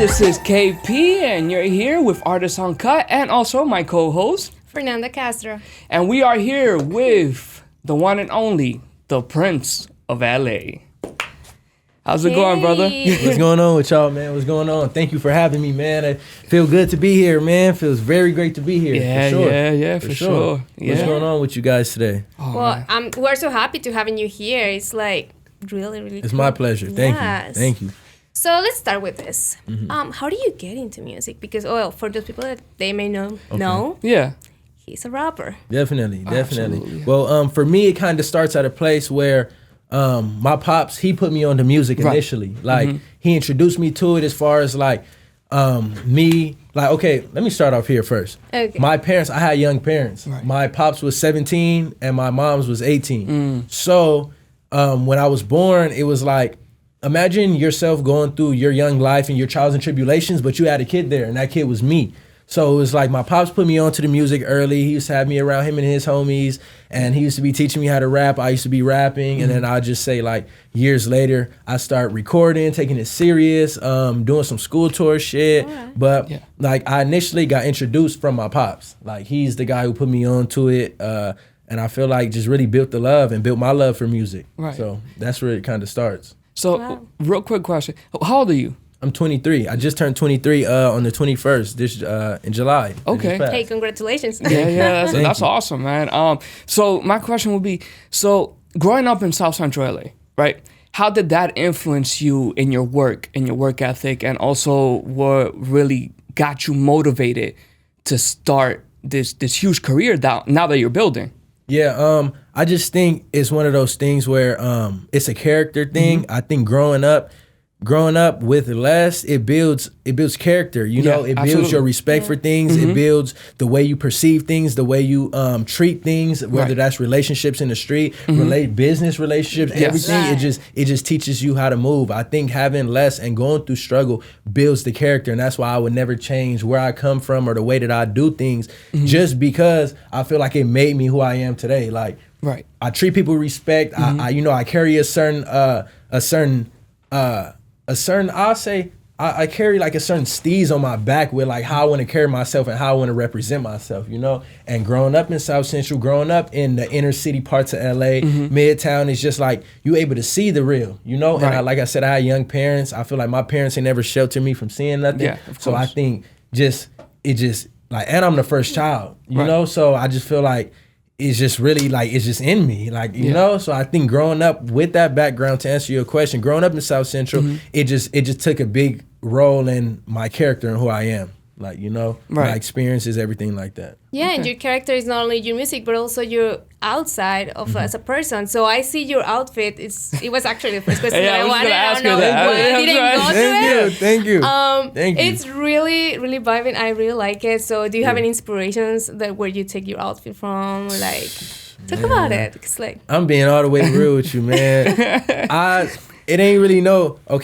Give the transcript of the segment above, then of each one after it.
This is KP, and you're here with artist Uncut, and also my co-host Fernanda Castro. And we are here with the one and only, the Prince of L.A. How's it going, brother? What's going on with y'all, man? What's going on? Thank you for having me, man. I feel good to be here, man. Feels very great to be here. Yeah, for sure. for sure. Yeah. What's going on with you guys today? Oh, well, we're so happy to having you here. It's like really It's cool. my pleasure. Thank you. Thank you. So let's start with this. How do you get into music? Because, for those people that they may know, Yeah. he's a rapper. Definitely. Absolutely. Well, for me, it kind of starts at a place where my pops, he put me on the music initially. Like, he introduced me to it as far as like me. Like, okay, let me start off here first. Okay. My parents, I had young parents. Right. My pops was 17 and my mom's was 18. So when I was born, it was like, imagine yourself going through your young life and your trials and tribulations, but you had a kid there, and that kid was me. So it was like my pops put me onto the music early. He used to have me around him and his homies, and he used to be teaching me how to rap. I used to be rapping, and then I'll just say like years later, I start recording, taking it serious, doing some school tour shit. Alright. But like I initially got introduced from my pops. Like he's the guy who put me onto it. And I feel like just really built the love and built my love for music. Right. So that's where it kind of starts. So, real quick question. How old are you? I'm 23. I just turned 23 on the 21st this in July. Okay. Hey, congratulations. Yeah, that's Thank you. awesome, man. So my question would be, so growing up in South Central LA, right? How did that influence you in your work ethic, and also what really got you motivated to start this huge career now that you're building? Yeah, I just think it's one of those things where it's a character thing. I think growing up with less, it builds character. You know, it builds absolutely. your respect for things. It builds the way you perceive things, the way you treat things, whether that's relationships in the street, business relationships, everything. Right. It just teaches you how to move. I think having less and going through struggle builds the character, and that's why I would never change where I come from or the way that I do things, just because I feel like it made me who I am today. Like, Right. I treat people with respect. I carry a certain I carry like a certain steez on my back with like how I want to carry myself and how I want to represent myself, you know? And growing up in South Central, growing up in the inner city parts of LA, Midtown, is just like you able to see the real, you know? Right. And like I said, I had young parents. I feel like my parents ain't never sheltered me from seeing nothing. Yeah, of so I course. think and I'm the first child, you know? So I just feel like it's just really like, it's just in me, like, you know? So I think growing up with that background, to answer your question, growing up in South Central, it just took a big role in my character and who I am. Like, you know, my experiences, everything like that. Yeah, and your character is not only your music, but also your outside of as a person. So I see your outfit. It was actually the first question Yeah, that I I was wanted. gonna I ask don't know you that. why I That's didn't right. go to it. Thank you. It's really vibing. I really like it. So do you have any inspirations that where you take your outfit from, or like talk about it? Because like I'm being all the way real with you, man. It ain't really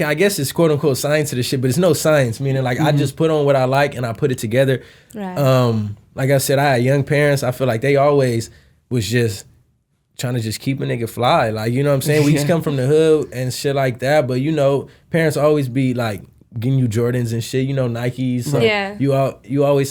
I guess it's quote unquote science to this shit, but it's no science, meaning like I just put on what I like and I put it together. Right. Like I said, I had young parents. I feel like they always was just trying to just keep a nigga fly. Like, you know what I'm saying? We just come from the hood and shit like that. But, you know, parents always be like getting you Jordans and shit, you know, Nikes. So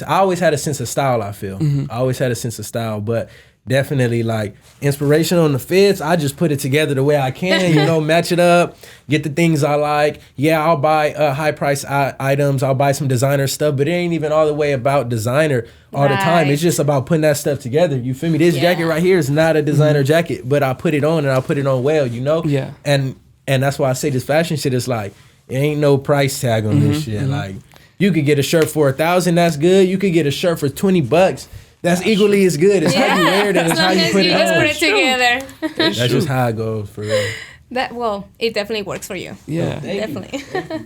I always had a sense of style, I feel. I always had a sense of style. But definitely like inspiration on the fits, I just put it together the way I can, you know, match it up, get the things I like. Yeah, I'll buy high price items, I'll buy some designer stuff, but it ain't even all the way about designer all the time. It's just about putting that stuff together. You feel me? This jacket right here is not a designer jacket, but I put it on and I put it on well, you know? Yeah. And that's why I say this fashion shit is like, it ain't no price tag on this shit. Like, you could get a shirt for $1,000, that's good. You could get a shirt for $20. That's equally as good. It's how you wear it and it's how you put it on. Just put it together. That's just how it goes for real. It definitely works for you. Yeah. Definitely.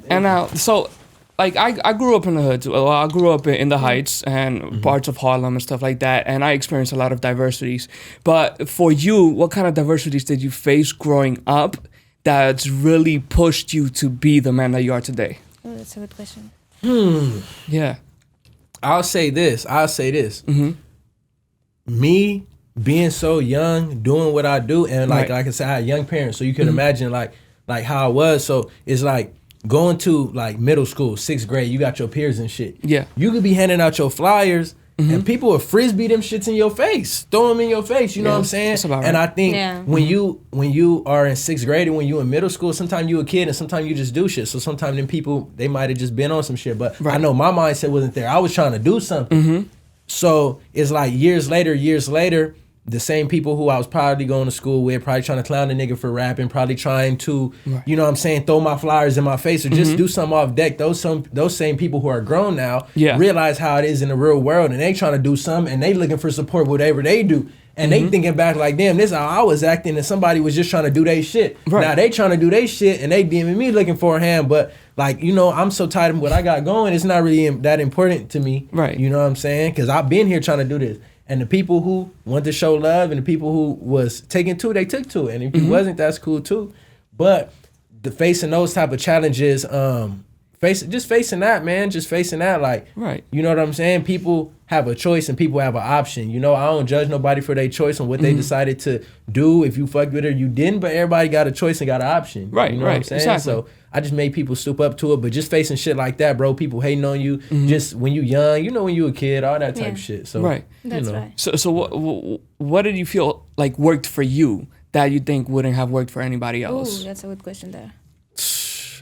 And so, like, I grew up in the hood. Well, I grew up in the Heights and parts of Harlem and stuff like that, and I experienced a lot of diversities. But for you, what kind of diversities did you face growing up that's really pushed you to be the man that you are today? Oh, that's a good question. Yeah. I'll say this. Me being so young, doing what I do, and like I said, I had young parents, so you can imagine like how I was. So it's like going to like middle school, 6th grade, you got your peers and shit. Yeah. You could be handing out your flyers and people will frisbee them shits in your face, throw them in your face. You know what I'm saying? That's about right. And I think when you are in 6th grade and when you in middle school, sometimes you a kid and sometimes you just do shit. So sometimes them people, they might have just been on some shit. But I know my mindset wasn't there. I was trying to do something. So it's like years later, the same people who I was probably going to school with, probably trying to clown a nigga for rapping, probably trying to, you know what I'm saying, throw my flyers in my face or just do something off deck. Those same people who are grown now realize how it is in the real world and they trying to do something and they looking for support whatever they do. And they thinking back like, damn, this how I was acting and somebody was just trying to do their shit. Now they trying to do their shit and they DMing me looking for a hand. But like, you know, I'm so tired of what I got going. It's not really that important to me. You know what I'm saying? Because I've been here trying to do this. And the people who want to show love and the people who was taking to, they took to it. And if it wasn't, that's cool too. But the facing those type of challenges, facing that, man, just facing that, like, you know what I'm saying? People have a choice and people have an option. You know, I don't judge nobody for their choice on what they decided to do. If you fucked with it or you didn't, but everybody got a choice and got an option. You know what I'm saying? Exactly. So I just made people stoop up to it, but just facing shit like that, bro, people hating on you, just when you young, you know, when you a kid, all that type of shit. So, That's you know. right. So what did you feel like worked for you that you think wouldn't have worked for anybody else? Ooh, that's a good question there.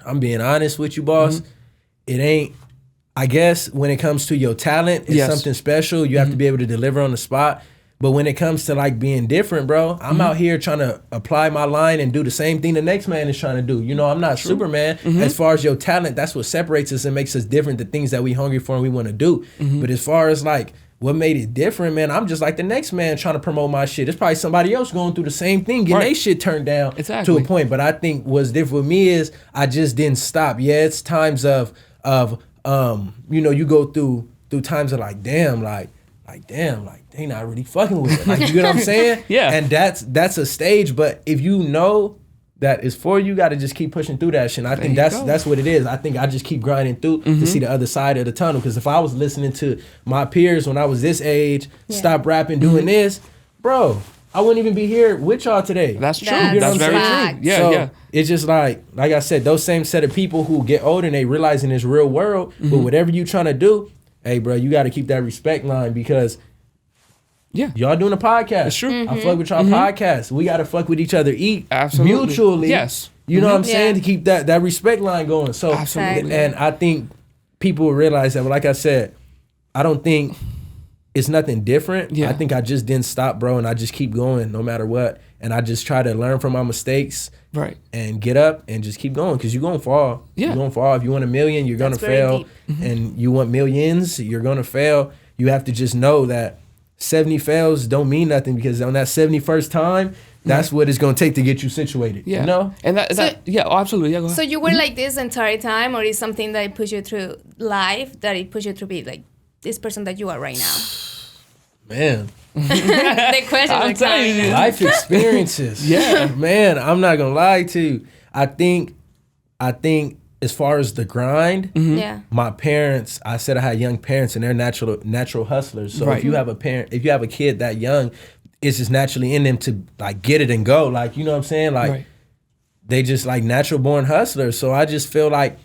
I'm being honest with you, boss. It ain't, I guess when it comes to your talent, it's something special. You have to be able to deliver on the spot. But when it comes to like being different, bro, I'm out here trying to apply my line and do the same thing the next man is trying to do. You know, I'm not Superman. As far as your talent, that's what separates us and makes us different, the things that we hungry for and we want to do. But as far as like what made it different, man, I'm just like the next man trying to promote my shit. It's probably somebody else going through the same thing, getting their shit turned down to a point. But I think what's different with me is I just didn't stop. Yeah, it's times of you know, you go through times of like, damn, they not really fucking with it. Like, you know what I'm saying? And that's a stage, but if you know that it's for you, gotta just keep pushing through that shit. And I think that's what it is. I think I just keep grinding through to see the other side of the tunnel. Because if I was listening to my peers when I was this age, stop rapping, doing this, bro, I wouldn't even be here with y'all today. That's true. That's you know very true. Yeah, It's just like I said, those same set of people who get older and they realize in this real world, but whatever you trying to do, hey, bro, you got to keep that respect line because y'all doing a podcast. It's true. I fuck with y'all podcast. We got to fuck with each other, Absolutely. mutually. Yes. You know what I'm saying? To keep that respect line going. So, Absolutely. And I think people realize that, but like I said, I don't think it's nothing different. I think I just didn't stop, bro, and I just keep going no matter what. And I just try to learn from my mistakes and get up and just keep going because you're going to fall. You're going to fall. If you want $1 million, you're going to fail. And you want millions, you're going to fail. You have to just know that 70 fails don't mean nothing because on that 71st time, that's what it's going to take to get you situated. You know? And absolutely. Yeah, go ahead. So you were like this entire time, or is something that pushed you through life, that it pushed you to be like this person that you are right now? Man. The question I'm telling you. Life experiences. Man, I'm not going to lie to you. I think as far as the grind, my parents, I said I had young parents and they're natural hustlers. So if you have a kid that young, it's just naturally in them to like get it and go. Like, you know what I'm saying? Like they just like natural born hustlers. So I just feel like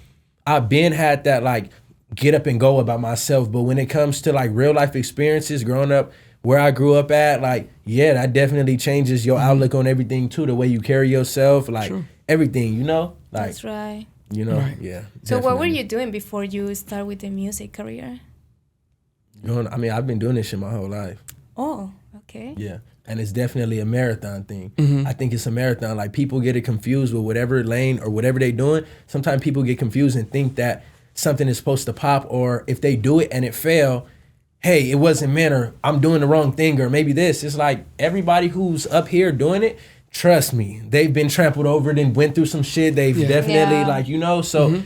I've been had that like get up and go about myself. But when it comes to like real life experiences growing up where I grew up at, like, that definitely changes your outlook on everything too. The way you carry yourself, like everything, you know? Like, that's right. You know, So what were you doing before you start with the music career? I mean, I've been doing this shit my whole life. Oh, okay. Yeah. And it's definitely a marathon thing. I think it's a marathon. Like, people get it confused with whatever lane or whatever they doing. Sometimes people get confused and think that something is supposed to pop, or if they do it and it fail, hey, it wasn't meant, or I'm doing the wrong thing, or maybe this. It's like everybody who's up here doing it, trust me, they've been trampled over and went through some shit. They've definitely like, you know, so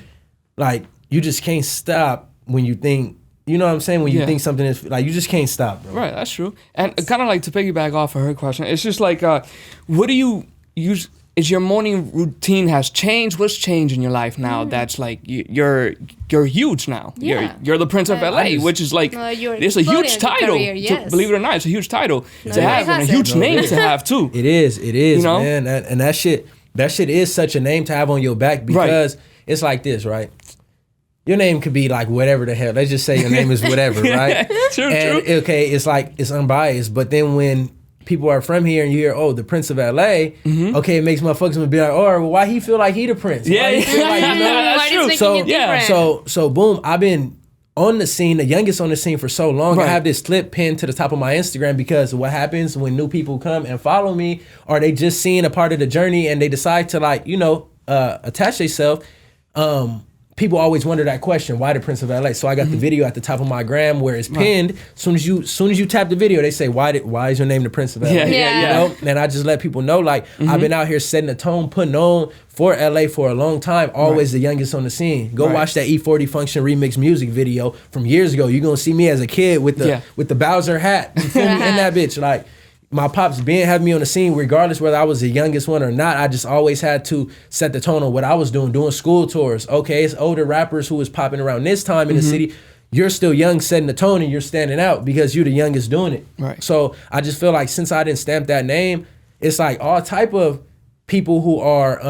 like you just can't stop when you think, you know what I'm saying? When you think something is like, you just can't stop, bro. Right, that's true. And kind of like to piggyback off of her question, it's just like, what do you use? Is your morning routine has changed? What's changed in your life now? That's like you're huge now. You're the Prince of L.A, which is like it's a huge title. Believe it or not, it's a huge title to have and a huge name to have too. It is, you know? man. And that shit is such a name to have on your back because it's like this, right? Your name could be like whatever the hell. Let's just say your name is whatever, right? True. Okay, it's like it's unbiased. But then when people are from here and you hear, oh, the Prince of L.A., okay, it makes motherfuckers be like, oh, well, why he feel like he the Prince? Yeah, why he feel like, that's true. So boom, I've been on the scene, the youngest on the scene for so long. Right. I have this clip pinned to the top of my Instagram because what happens when new people come and follow me, or they just seeing a part of the journey and they decide to like, attach themselves. People always wonder that question, why the Prince of L.A.? So I got the video at the top of my gram where it's pinned. Soon as you tap the video, they say, why is your name the Prince of L.A.? Yeah. And I just let people know, like, I've been out here setting the tone, putting on for L.A. for a long time, always the youngest on the scene. Go watch that E40 Function remix music video from years ago. You're gonna see me as a kid with the Bowser hat, you feel me, in that bitch. Like, my pops being having me on the scene, regardless whether I was the youngest one or not, I just always had to set the tone on what I was doing school tours. Okay, it's older rappers who was popping around this time in the city. You're still young, setting the tone, and you're standing out because you're the youngest doing it. Right. So I just feel like since I didn't stamp that name, it's like all type of people who are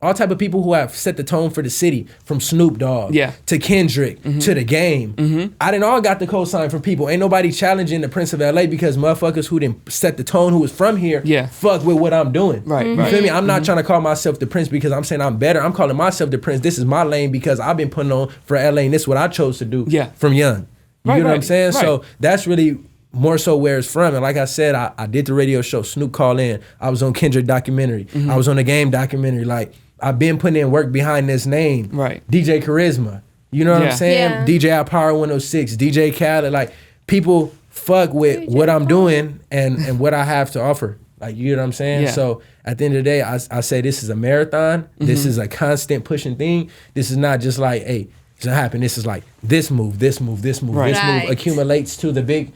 all type of people who have set the tone for the city, from Snoop Dogg to Kendrick to The Game. I done all got the cosign from people. Ain't nobody challenging the Prince of L.A. because motherfuckers who didn't set the tone, who was from here, fuck with what I'm doing. Right. You feel me? I'm not trying to call myself the Prince because I'm saying I'm better. I'm calling myself the Prince. This is my lane because I've been putting on for L.A. and this is what I chose to do from young. You know what I'm saying? Right. So that's really more so where it's from. And like I said, I did the radio show, Snoop Call In. I was on Kendrick documentary. I was on The Game documentary. Like, I've been putting in work behind this name. Right. DJ Charisma. You know what I'm saying? Yeah. DJ Power 106, DJ Khaled. Like, people fuck with DJ what I'm doing and what I have to offer. Like, you know what I'm saying? Yeah. So at the end of the day, I say this is a marathon. This is a constant pushing thing. This is not just like, hey, it's gonna happen. This is like this move, this move, this move, this move accumulates to the big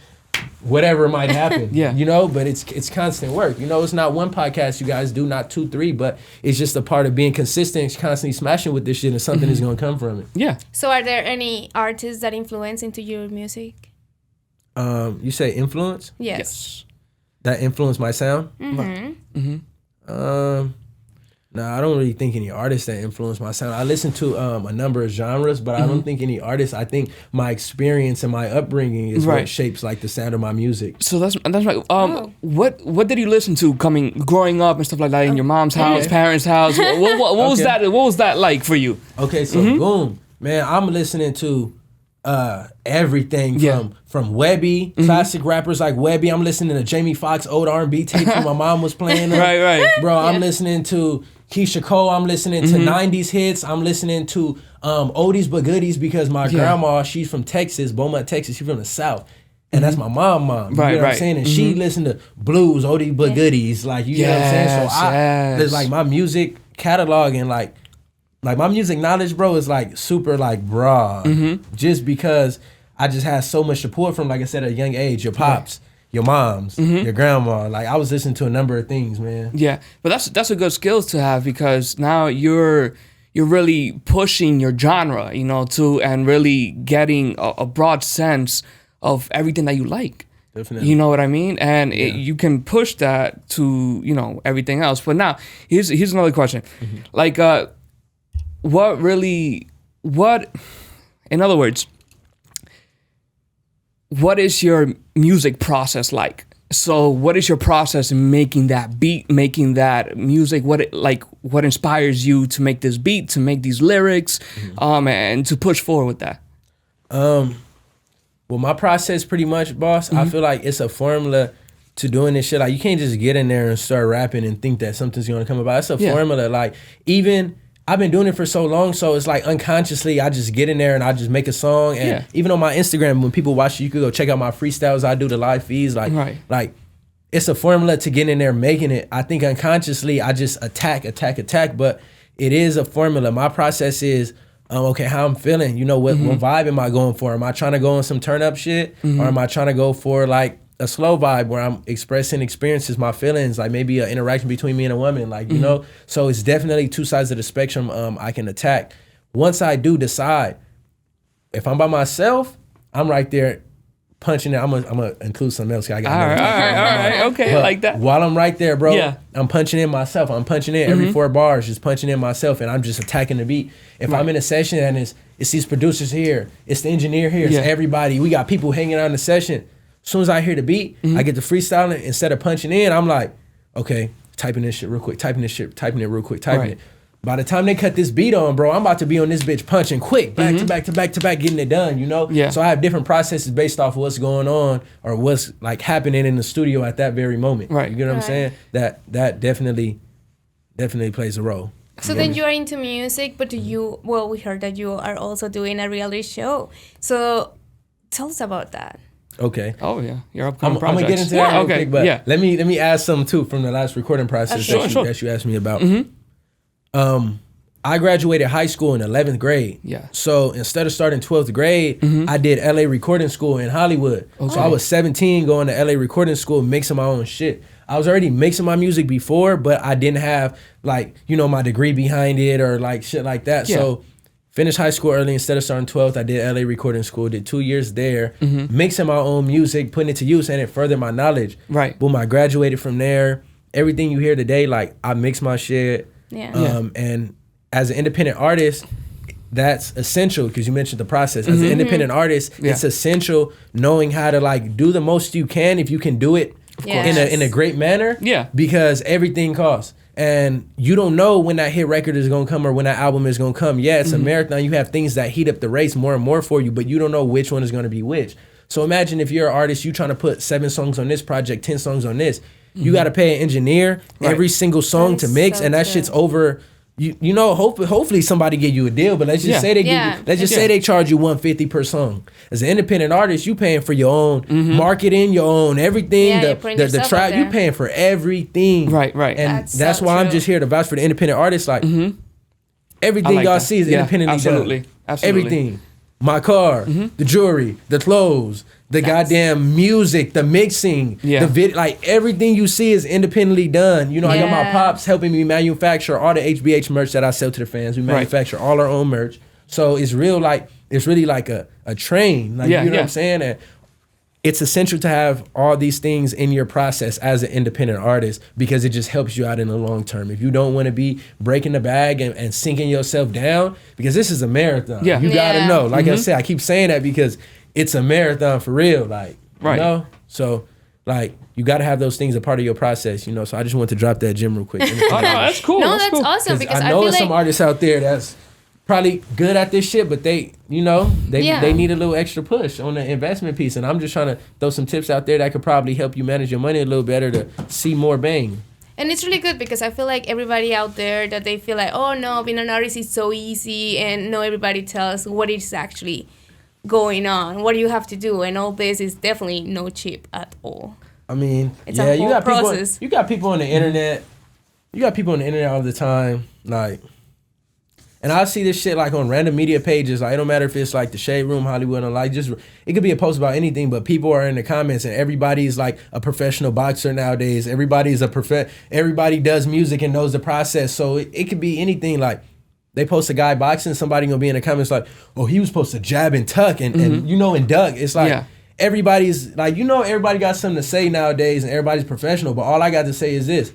whatever might happen. But it's constant work. It's not one podcast you guys do, not 2, 3, but it's just a part of being consistent, constantly smashing with this shit, and something is gonna come from it. Yeah. So are there any artists that influence into your music? You say influence? Yes. That influence my sound? No, I don't really think any artists that influence my sound. I listen to a number of genres, but I don't think any artists. I think my experience and my upbringing is what shapes like the sound of my music. So that's right. What did you listen to growing up and stuff like that in your mom's house, parents' house? What was that? What was that like for you? Okay, so boom, man, I'm listening to everything from Webby, classic rappers like Webby. I'm listening to Jamie Foxx old R&B tapes when my mom was playing them. Right. Bro, I'm listening to Keisha Cole. I'm listening to 90s hits. I'm listening to oldies but goodies because my grandma, she's from Texas, Beaumont, Texas. She's from the South. And that's my mom. You know what I'm saying? And she listened to blues, oldies but goodies. Like, you know what I'm saying? So there's like my music catalog and like my music knowledge, bro, is like super like broad. Just because I just had so much support from, like I said, at a young age, your pops, your moms, your grandma. Like, I was listening to a number of things, man. Yeah, but that's a good skills to have because now you're really pushing your genre, and really getting a broad sense of everything that you like. Definitely. You know what I mean? And you can push that to, everything else. But now, here's another question. Like, in other words, what is your music process like? So what is your process in making that beat, making that music? What inspires you to make this beat, to make these lyrics, and to push forward with that? Well, my process pretty much, boss, I feel like it's a formula to doing this shit. Like, you can't just get in there and start rapping and think that something's gonna come about. It's a formula. Like, even I've been doing it for so long, so it's like unconsciously I just get in there and I just make a song. And even on my Instagram, when people watch it, you could go check out my freestyles. I do the live feeds. Like it's a formula to get in there making it. I think unconsciously I just attack, but it is a formula. My process is, okay, how I'm feeling. What vibe am I going for? Am I trying to go on some turn up shit? Or am I trying to go for like a slow vibe where I'm expressing experiences, my feelings, like maybe an interaction between me and a woman, like, so it's definitely two sides of the spectrum I can attack. Once I do decide, if I'm by myself, I'm right there punching it. I'm gonna include something else. I got All right. Okay, but like that. While I'm right there, bro, Yeah. I'm punching in myself. I'm punching in every 4 bars, just punching in myself, and I'm just attacking the beat. If I'm in a session and it's these producers here, it's the engineer here, it's everybody. We got people hanging out in the session. As soon as I hear the beat, I get to freestyling. Instead of punching in, I'm like, okay, typing this shit real quick, typing it real quick, typing it. By the time they cut this beat on, bro, I'm about to be on this bitch punching quick, back to back to back to back, getting it done, you know? Yeah. So I have different processes based off of what's going on or what's like happening in the studio at that very moment. Right. You get what I'm saying? That definitely plays a role. So then you are into music, but we heard that you are also doing a reality show. So tell us about that. Okay. Oh yeah, your I'm upcoming gonna projects. get into that real quick, but let me add something too from the last recording process that you asked me about. I graduated high school in 11th grade. Yeah. So instead of starting 12th grade, I did LA recording school in Hollywood. Okay. So I was 17 going to LA recording school, mixing my own shit. I was already mixing my music before, but I didn't have like, my degree behind it or like shit like that. Yeah. So finished high school early. Instead of starting 12th, I did LA recording school, did 2 years there, mixing my own music, putting it to use, and it furthered my knowledge. Right. Boom, I graduated from there. Everything you hear today, like I mix my shit. Yeah. And as an independent artist, that's essential because you mentioned the process. As an independent artist, it's essential knowing how to like do the most you can if you can do it in a great manner. Yeah. Because everything costs. And you don't know when that hit record is gonna come or when that album is gonna come. Yeah, it's a marathon. You have things that heat up the race more and more for you, but you don't know which one is gonna be which. So imagine if you're an artist, you trying to put 7 songs on this project, 10 songs on this. You gotta pay an engineer every single song to mix, and that shit's over. You know, hopefully somebody give you a deal, but let's just say say they charge you $150 per song. As an independent artist, you paying for your own marketing, your own everything, the trap. You paying for everything, right? And that's why I'm just here to vouch for the independent artists. Like everything y'all see is independently absolutely. done. Everything, my car, the jewelry, the clothes, the goddamn music, the mixing, the video, like everything you see is independently done. You know, I got my pops helping me manufacture all the HBH merch that I sell to the fans. We manufacture all our own merch. So it's really like a train. Like, you know what I'm saying? And it's essential to have all these things in your process as an independent artist because it just helps you out in the long term. If you don't want to be breaking the bag and sinking yourself down, because this is a marathon. Yeah. You gotta know. Like I said, I keep saying that because it's a marathon for real, like, you know? So, like, you got to have those things a part of your process, you know? So I just want to drop that gem real quick. Oh, no, that's cool. No, that's awesome because I know there's some artists out there that's probably good at this shit, but they need a little extra push on the investment piece. And I'm just trying to throw some tips out there that could probably help you manage your money a little better to see more bang. And it's really good because I feel like everybody out there that they feel like, oh, no, being an artist is so easy. And no, everybody tells what is actually going on, what do you have to do, and all this is definitely no cheap at all. I mean, it's a whole process. You got people on the internet. You got people on the internet all the time, like, and I see this shit like on random media pages. Like, it don't matter if it's like the Shade Room, Hollywood, or like just it could be a post about anything, but people are in the comments, and everybody's like a professional boxer nowadays. Everybody's everybody does music and knows the process, so it could be anything. Like, they post a guy boxing, somebody gonna be in the comments like, oh, he was supposed to jab and tuck and and duck. It's like everybody's like, everybody got something to say nowadays and everybody's professional, but all I got to say is this.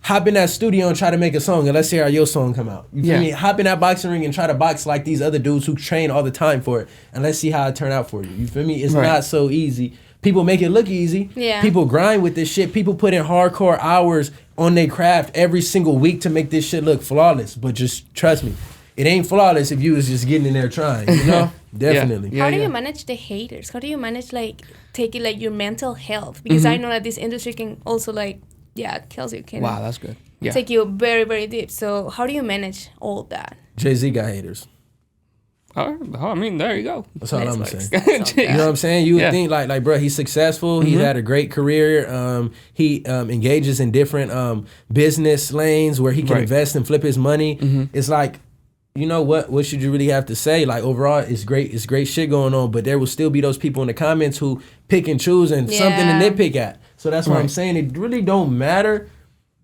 Hop in that studio and try to make a song and let's hear how your song come out. You feel me? Hop in that boxing ring and try to box like these other dudes who train all the time for it and let's see how it turn out for you. You feel me? It's not so easy. People make it look easy. Yeah. People grind with this shit. People put in hardcore hours on their craft every single week to make this shit look flawless. But just trust me, it ain't flawless if you was just getting in there trying, you know? Definitely. How do you manage the haters? How do you manage like taking like your mental health? Because I know that this industry can also like, kills you. Wow, that's good. Yeah. Take you very, very deep. So how do you manage all that? Jay-Z got haters. I mean, there you go. That's all I'm saying. You know what I'm saying? You would think like, bro, he's successful. He's had a great career. He engages in different business lanes where he can invest and flip his money. It's like, you know what should you really have to say? Like, overall, it's great shit going on, but there will still be those people in the comments who pick and choose and something to nitpick at. So that's why I'm saying it really don't matter.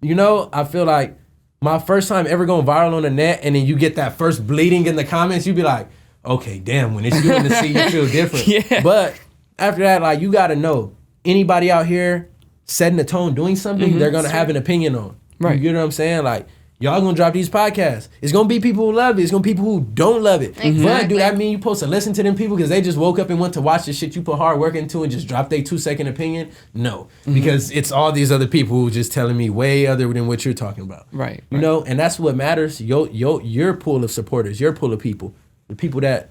You know, I feel like my first time ever going viral on the net, and then you get that first bleeding in the comments, you be like, okay, damn, when it's you in the sea, you feel different. But after that, like, you gotta know anybody out here setting the tone, doing something, they're gonna have an opinion on. Right. You know what I'm saying? Like, y'all gonna drop these podcasts. It's gonna be people who love it. It's gonna be people who don't love it. Exactly. But do that mean you supposed to listen to them people because they just woke up and went to watch the shit you put hard work into and just drop their 2-second opinion? No, because it's all these other people who just telling me way other than what you're talking about. Right. You know, and that's what matters. Your pool of supporters, your pool of people, the people that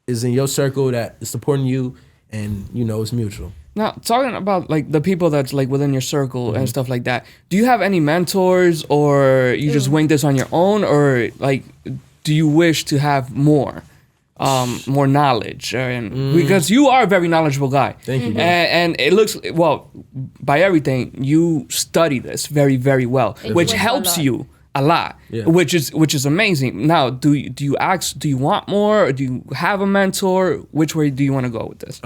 is in your circle that is supporting you, and you know it's mutual. Now, talking about like the people that's like within your circle and stuff like that, do you have any mentors, or you just wing this on your own, or like do you wish to have more knowledge? And because you are a very knowledgeable guy. Thank you, bro. And it looks, well, by everything, you study this very, very well, which went helps a lot. you a lot, Yeah. which is amazing. Now, do you want more, or do you have a mentor? Which way do you want to go with this?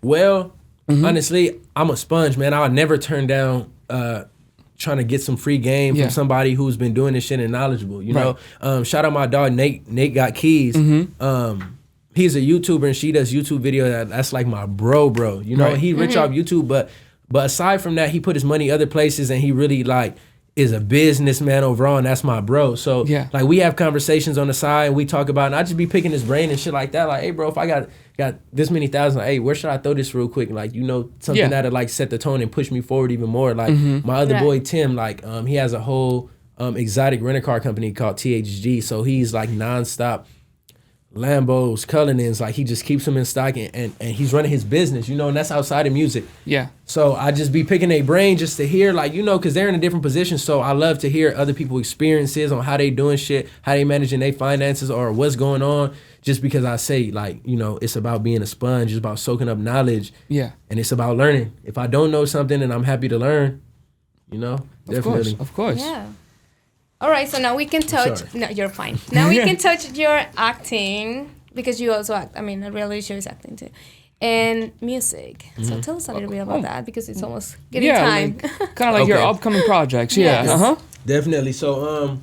Well, honestly, I'm a sponge, man. I'll never turn down trying to get some free game from somebody who's been doing this shit and knowledgeable. You know, shout out my dog Nate. Nate got keys. He's a YouTuber and she does YouTube video. That's like my bro. You know, he rich off YouTube, but aside from that, he put his money other places and he really like is a businessman overall, and that's my bro. So like we have conversations on the side and we talk about, and I just be picking his brain and shit like that. Like, hey bro, if I got this many thousand, hey, where should I throw this real quick? Like, you know, something that'll like set the tone and push me forward even more. Like my other boy Tim, like he has a whole exotic rental car company called THG. So he's like nonstop Lambos, Cullinans, like he just keeps them in stock and he's running his business, you know, and that's outside of music. Yeah. So I just be picking their brain just to hear, like, you know, because they're in a different position. So I love to hear other people's experiences on how they doing shit, how they managing their finances or what's going on. Just because I say, like, you know, it's about being a sponge, it's about soaking up knowledge. Yeah. And it's about learning. If I don't know something and I'm happy to learn, you know, definitely. Of course. Yeah. All right, so now we can touch. Sorry. No, you're fine. Now we can touch your acting, because you also act. I mean, a reality show is acting too, and music. So tell us a little bit about that, because it's almost getting time. Kind of like your upcoming projects. Yeah. Yes. Definitely. So,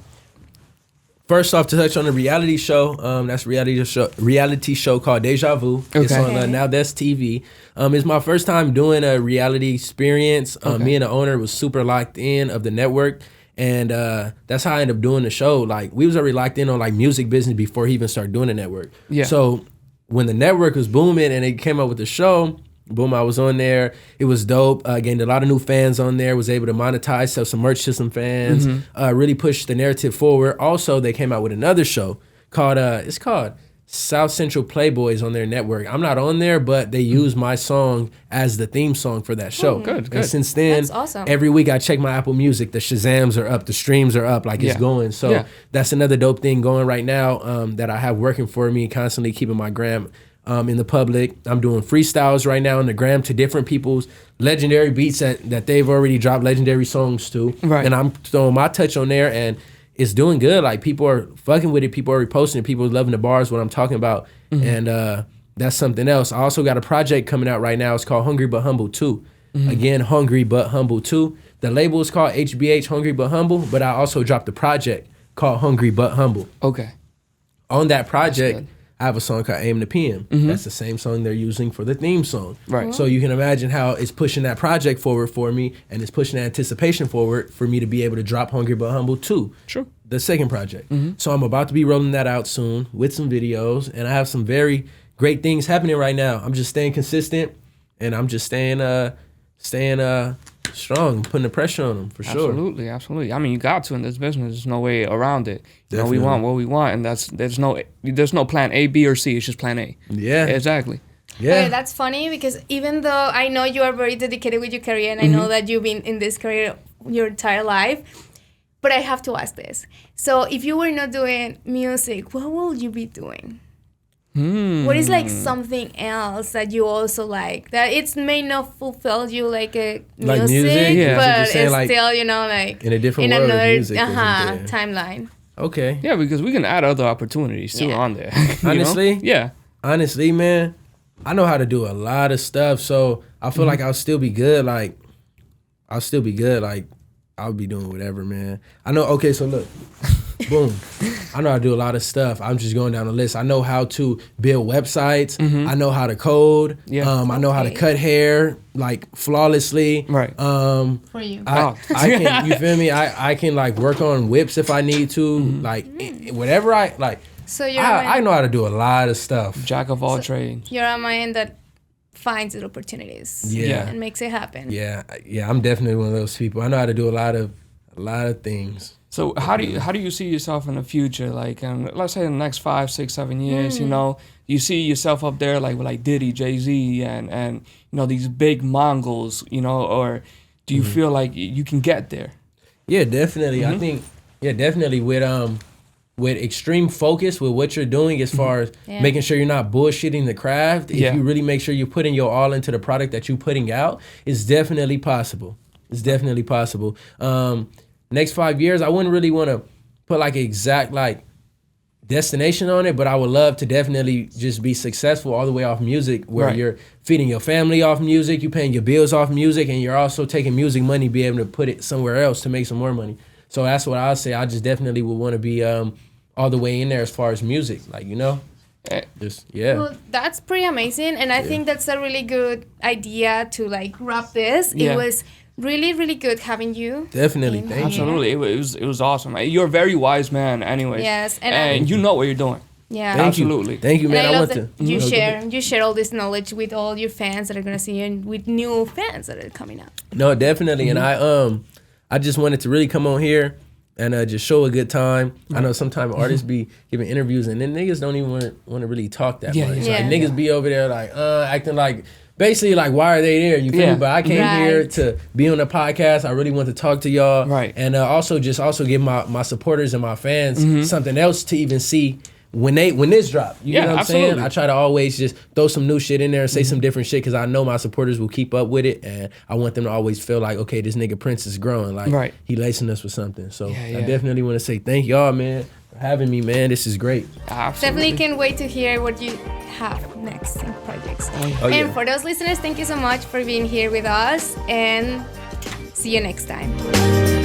first off, to touch on the reality show, that's a reality show called Deja Vu. It's on Now That's TV. It's my first time doing a reality experience. Me and the owner was super locked in of the network. And that's how I ended up doing the show. Like, we was already locked in on like music business before he even started doing the network. Yeah. So when the network was booming and they came up with the show, boom, I was on there. It was dope. Gained a lot of new fans on there. Was able to monetize, sell some merch to some fans. Really push the narrative forward. Also, they came out with another show called it's called South Central Playboys on their network. I'm not on there, but they use my song as the theme song for that show. Good. And since then, That's awesome. every week I check my Apple Music. The Shazams are up, the streams are up, like it's going. So that's another dope thing going right now that I have working for me, constantly keeping my gram in the public. I'm doing freestyles right now on the gram to different people's legendary beats that they've already dropped legendary songs to. Right. And I'm throwing my touch on there, and it's doing good. Like, people are fucking with it. People are reposting it. People are loving the bars, what I'm talking about. And that's something else. I also got a project coming out right now. It's called Hungry But Humble 2. Again, Hungry But Humble 2. The label is called HBH, Hungry But Humble, but I also dropped a project called Hungry But Humble. Okay. On that project, I have a song called AM to PM. That's the same song they're using for the theme song. Right. So you can imagine how it's pushing that project forward for me, and it's pushing that anticipation forward for me to be able to drop Hungry But Humble 2. True. The second project. So I'm about to be rolling that out soon with some videos, and I have some very great things happening right now. I'm just staying consistent, and I'm just staying strong, putting the pressure on them for sure. Absolutely. I mean, you got to in this business. There's no way around it. You know, Definitely. we want what we want, and there's no plan A, B, or C. It's just plan A. Yeah. Exactly. Yeah. Okay, that's funny, because even though I know you are very dedicated with your career, and I know that you've been in this career your entire life, but I have to ask this. So if you were not doing music, what would you be doing? What is like something else that you also like, that it may not fulfill you like a Like music, music? Yeah. but So you're saying, it's like, still, you know, like in a different world of another music isn't there. timeline. Okay. Yeah, because we can add other opportunities too on there. you Honestly? know? Yeah. Honestly, man, I know how to do a lot of stuff, so I feel like I'll still be good. Like, I'll be doing whatever, man. I know. Okay, so look, boom. I know how to do a lot of stuff. I'm just going down the list. I know how to build websites. I know how to code. Yeah. I know how to cut hair like flawlessly. Right. For you. I can, you feel me? I can like work on whips if I need to. Like whatever I like. So you're I know how to do a lot of stuff. Jack of all trades. You're a man that finds the opportunities. Yeah. And makes it happen. Yeah, I'm definitely one of those people. I know how to do a lot of things. So how do you see yourself in the future? Like, let's say in the next 5, 6, 7 years, you know, you see yourself up there like with like Diddy, Jay-Z, and you know these big Mongols, you know, or do you feel like you can get there? Yeah, definitely. I think definitely with extreme focus with what you're doing as far as making sure you're not bullshitting the craft. If you really make sure you're putting your all into the product that you're putting out, it's definitely possible. It's definitely possible. Next 5 years, I wouldn't really want to put like an exact like destination on it, but I would love to definitely just be successful all the way off music, where you're feeding your family off music, you paying your bills off music, and you're also taking music money, be able to put it somewhere else to make some more money. So that's what I would say. I just definitely would want to be all the way in there as far as music, like, you know. Just Well, that's pretty amazing, and I think that's a really good idea to like wrap this. Yeah. It was really, really good having you. Definitely, thank you. Absolutely, it was awesome. You're a very wise man, anyways. Yes, and you know what you're doing. Yeah. Thank Absolutely. you. Thank you, man. And I love want that you share all this knowledge with all your fans that are gonna see you, and with new fans that are coming up. No, definitely, and I just wanted to really come on here and just show a good time. I know sometimes artists be giving interviews and then niggas don't even want to really talk that much. Yeah. Like niggas be over there like acting like basically like why are they there? You feel me? But I came here to be on the podcast. I really want to talk to y'all. Right. And also give my supporters and my fans something else to even see when this drop. You know what I'm saying? I try to always just throw some new shit in there and say some different shit because I know my supporters will keep up with it, and I want them to always feel like, okay, this nigga Prince is growing. Like he lacing us with something. So I definitely want to say thank y'all, man, for having me, man. This is great. Absolutely. Definitely can't wait to hear what you have next in projects. Oh, and for those listeners, thank you so much for being here with us, and see you next time.